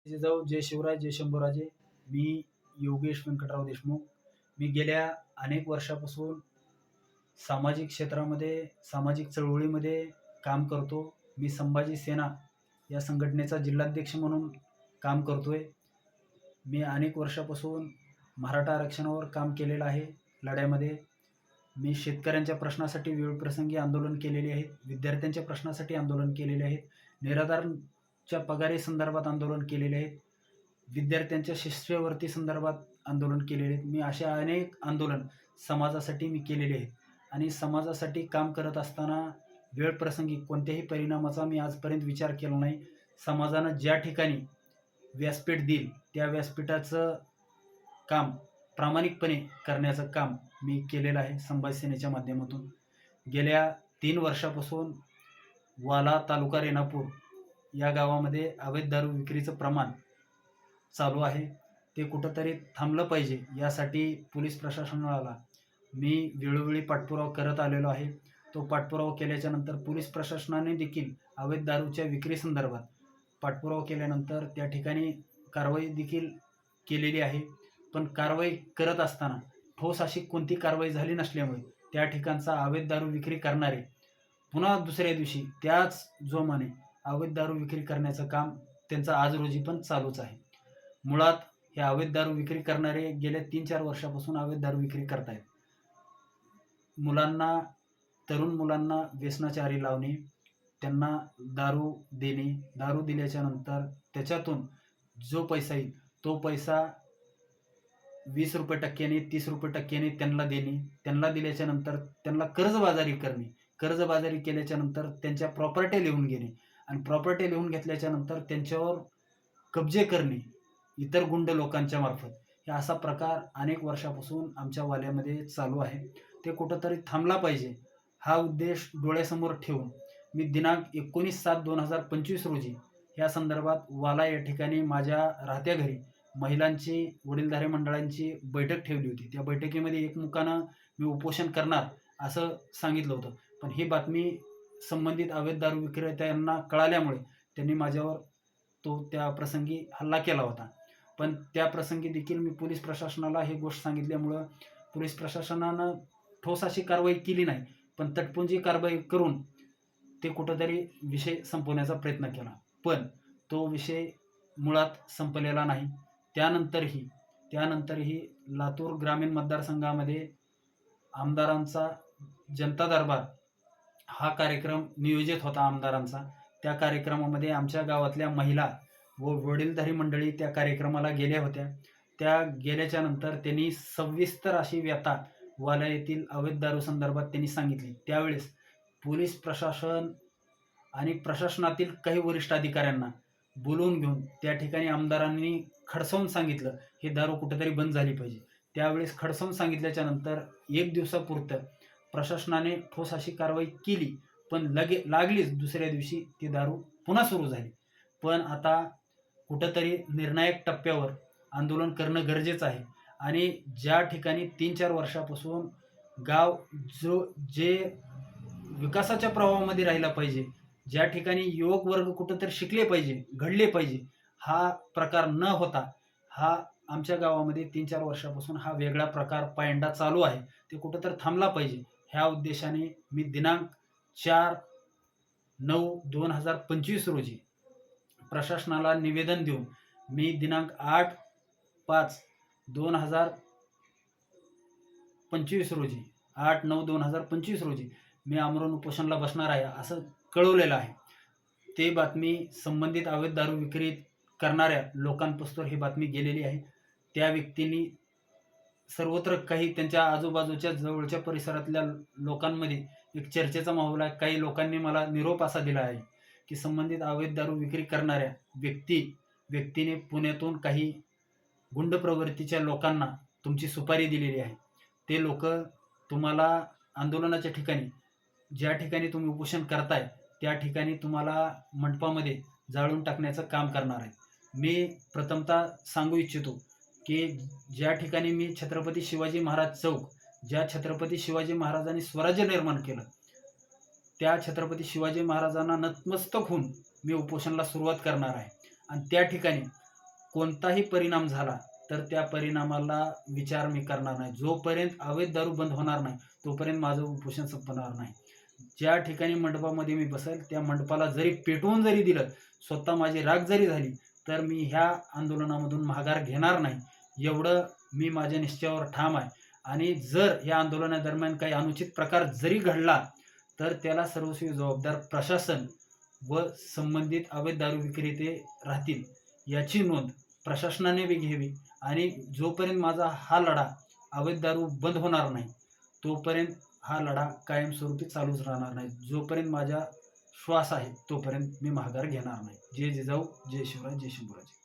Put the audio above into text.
जिजाऊ जय शिवराय जय शंभूराजे. मी योगेश व्यंकटराव देशमुख. मी गेल्या अनेक वर्षापासून सामाजिक क्षेत्रामध्ये, सामाजिक चळवळीमध्ये काम करतो. मी संभाजी सेना या संघटनेचा जिल्हाध्यक्ष म्हणून काम करतोय. मी अनेक वर्षापासून मराठा आरक्षणावर काम केलेलं आहे लढ्यामध्ये. मी शेतकऱ्यांच्या प्रश्नासाठी वेळप्रसंगी आंदोलन केलेले आहेत. विद्यार्थ्यांच्या प्रश्नासाठी आंदोलन केलेले आहेत. निराधारच्या पगारी संदर्भात आंदोलन केलेले आहेत. विद्यार्थ्यांच्या शिष्यवृत्ती संदर्भात आंदोलन केलेले आहेत. मी अशा अनेक आंदोलन समाजासाठी मी केलेले आहेत आणि समाजासाठी काम करत असताना वेळप्रसंगी कोणत्याही परिणामाचा मी आजपर्यंत विचार केला नाही. समाजानं ज्या ठिकाणी व्यासपीठ देईल त्या व्यासपीठाचं काम प्रामाणिकपणे करण्याचं काम मी केलेलं आहे संभाजी सेनेच्या माध्यमातून. गेल्या 3 वर्षापासून वाला तालुका रेणापूर या गावामध्ये अवैध दारू विक्रीचं प्रमाण चालू आहे. ते कुठंतरी थांबलं पाहिजे यासाठी पोलीस प्रशासनाला मी वेळोवेळी पाठपुरावा करत आलेलो आहे. तो पाठपुरावा केल्याच्या नंतर पोलीस प्रशासनाने देखील अवैध दारूच्या विक्री संदर्भात पाठपुरावा केल्यानंतर त्या ठिकाणी कारवाई देखील केलेली आहे. पण कारवाई करत असताना ठोस अशी कोणती कारवाई झाली नसल्यामुळे त्या ठिकाणचा अवैध दारू विक्री करणारे पुन्हा दुसऱ्या दिवशी त्याच जोमाने अवैध दारू विक्री करण्याचं काम त्यांचं आज रोजी पण चालूच आहे. मुळात हे अवैध दारू विक्री करणारे गेल्या 3-4 वर्षापासून अवैध दारू विक्री करतायत. तरुण मुलांना व्यसनाच्या आहारी लावणे, त्यांना दारू देणे, दारू दिल्याच्या नंतर त्याच्यातून जो पैसा येईल तो पैसा 20 रुपये टक्क्याने 30 रुपये टक्क्याने त्यांना देणे, त्यांना दिल्याच्या नंतर त्यांना कर्जबाजारी करणे, कर्जबाजारी केल्याच्या नंतर त्यांच्या प्रॉपर्टी लिहून घेणे आणि प्रॉपर्टी लिहून घेतल्याच्या नंतर त्यांच्यावर कब्जे करणे इतर गुंड लोकांच्या मार्फत. हे असा प्रकार अनेक वर्षापासून आमच्या वाल्यामध्ये चालू आहे. ते कुठंतरी थांबला पाहिजे हा उद्देश डोळ्यासमोर ठेवून मी दिनांक 19/7/2025 रोजी या संदर्भात वाला या ठिकाणी माझ्या राहत्या घरी महिलांची वडीलधारी मंडळांची बैठक ठेवली होती. त्या बैठकीमध्ये एकमुखानं मी उपोषण करणार असं सांगितलं होतं. पण ही बातमी संबंधित अवैध दारू विक्रेत्यांना कळाल्यामुळे त्यांनी माझ्यावर त्या प्रसंगी हल्ला केला होता. पण त्या प्रसंगी देखील मी पोलीस प्रशासनाला ही गोष्ट सांगितल्यामुळं पोलीस प्रशासनानं ठोस अशी कारवाई केली नाही. पण तटपुंजी कारवाई करून ते कुठंतरी विषय संपवण्याचा प्रयत्न केला. पण तो विषय मुळात संपलेला नाही. त्यानंतरही लातूर ग्रामीण मतदारसंघामध्ये आमदारांचा जनता दरबार हा कार्यक्रम नियोजित होता आमदारांचा. त्या कार्यक्रमामध्ये आमच्या गावातल्या महिला व वडीलधारी मंडळी त्या कार्यक्रमाला गेल्या होत्या. त्या गेल्याच्या नंतर त्यांनी सविस्तर अशी व्यथा वाला येथील अवैध दारू संदर्भात त्यांनी सांगितली. त्यावेळेस पोलीस प्रशासन आणि प्रशासनातील काही वरिष्ठ अधिकाऱ्यांना बोलवून घेऊन त्या ठिकाणी आमदारांनी खडसावून सांगितलं ही दारू कुठेतरी बंद झाली पाहिजे. त्यावेळेस खडसावून सांगितल्याच्या नंतर 1 दिवसापुरतं प्रशासनाने ठोस अशी कारवाई केली. पण लागलीच दुसऱ्या दिवशी ती दारू पुन्हा सुरू झाली. पण आता कुठंतरी निर्णायक टप्प्यावर आंदोलन करणं गरजेचं आहे आणि ज्या ठिकाणी 3-4 वर्षापासून गाव जे विकासाच्या प्रवाहामध्ये राहिला पाहिजे, ज्या ठिकाणी युवक वर्ग कुठंतरी शिकले पाहिजे, घडले पाहिजे, हा प्रकार न होता हा आमच्या गावामध्ये 3-4 वर्षापासून हा वेगळा प्रकार पायंडा चालू आहे. ते कुठंतरी थांबला पाहिजे ह्या उद्देशाने मी दिनांक 4/9/2025 रोजी प्रशासनाला निवेदन देऊन मी दिनांक 8/5/2025 रोजी 8/9/2025 रोजी मी आमरण उपोषणाला बसणार आहे असं कळवलेलं आहे. ते बातमी संबंधित अवैध दारू विक्री करणाऱ्या लोकांपासून ही बातमी गेलेली आहे. त्या व्यक्तींनी सर्वत्र काही त्यांच्या आजूबाजूच्या जवळच्या परिसरातल्या लोकांमध्ये एक चर्चेचा माहोल आहे. काही लोकांनी मला निरोप असा दिला आहे की संबंधित अवैध दारू विक्री करणाऱ्या व्यक्तीने पुण्यातून काही गुंड प्रवृत्तीच्या लोकांना तुमची सुपारी दिलेली आहे. ते लोक तुम्हाला आंदोलनाच्या ठिकाणी ज्या ठिकाणी तुम्ही उपोषण करताय त्या ठिकाणी तुम्हाला मंडपामध्ये जाळून टाकण्याचं काम करणार आहे. मी प्रथमतः सांगू इच्छितो की ज्या ठिकाणी मी छत्रपती शिवाजी महाराज चौक, ज्या छत्रपती शिवाजी महाराजांनी स्वराज्य निर्माण केलं त्या छत्रपती शिवाजी महाराजांना नतमस्तक होऊन मी उपोषणाला सुरुवात करणार आहे. आणि त्या ठिकाणी कोणताही परिणाम झाला तर त्या परिणामाला विचार मी करणार नाही. जोपर्यंत अवैध दारू बंद होणार नाही, तोपर्यंत माझं उपोषण संपणार नाही. ज्या ठिकाणी मंडपामध्ये मी बसेल, त्या मंडपाला जरी पेटवून जरी दिलं, स्वतः माझी राख जरी झाली, तर मी ह्या आंदोलनामधून माघार घेणार नाही. एवढं मी माझ्या निश्चयावर ठाम आहे. आणि जर या आंदोलनादरम्यान काही अनुचित प्रकार जरी घडला, तर त्याला सर्वस्वी जबाबदार प्रशासन व संबंधित अवैध दारू विक्रेते राहतील, याची नोंद प्रशासनाने बी घ्यावी. आणि जोपर्यंत माझा हा लढा अवैध दारू बंद होणार नाही, तोपर्यंत हा लढा कायमस्वरूपी चालूच राहणार नाही. जोपर्यंत माझा श्वास आहे, तोपर्यंत मी माघार घेणार नाही. जय जिजाऊ, जय शिवराय, जय शंभूराज.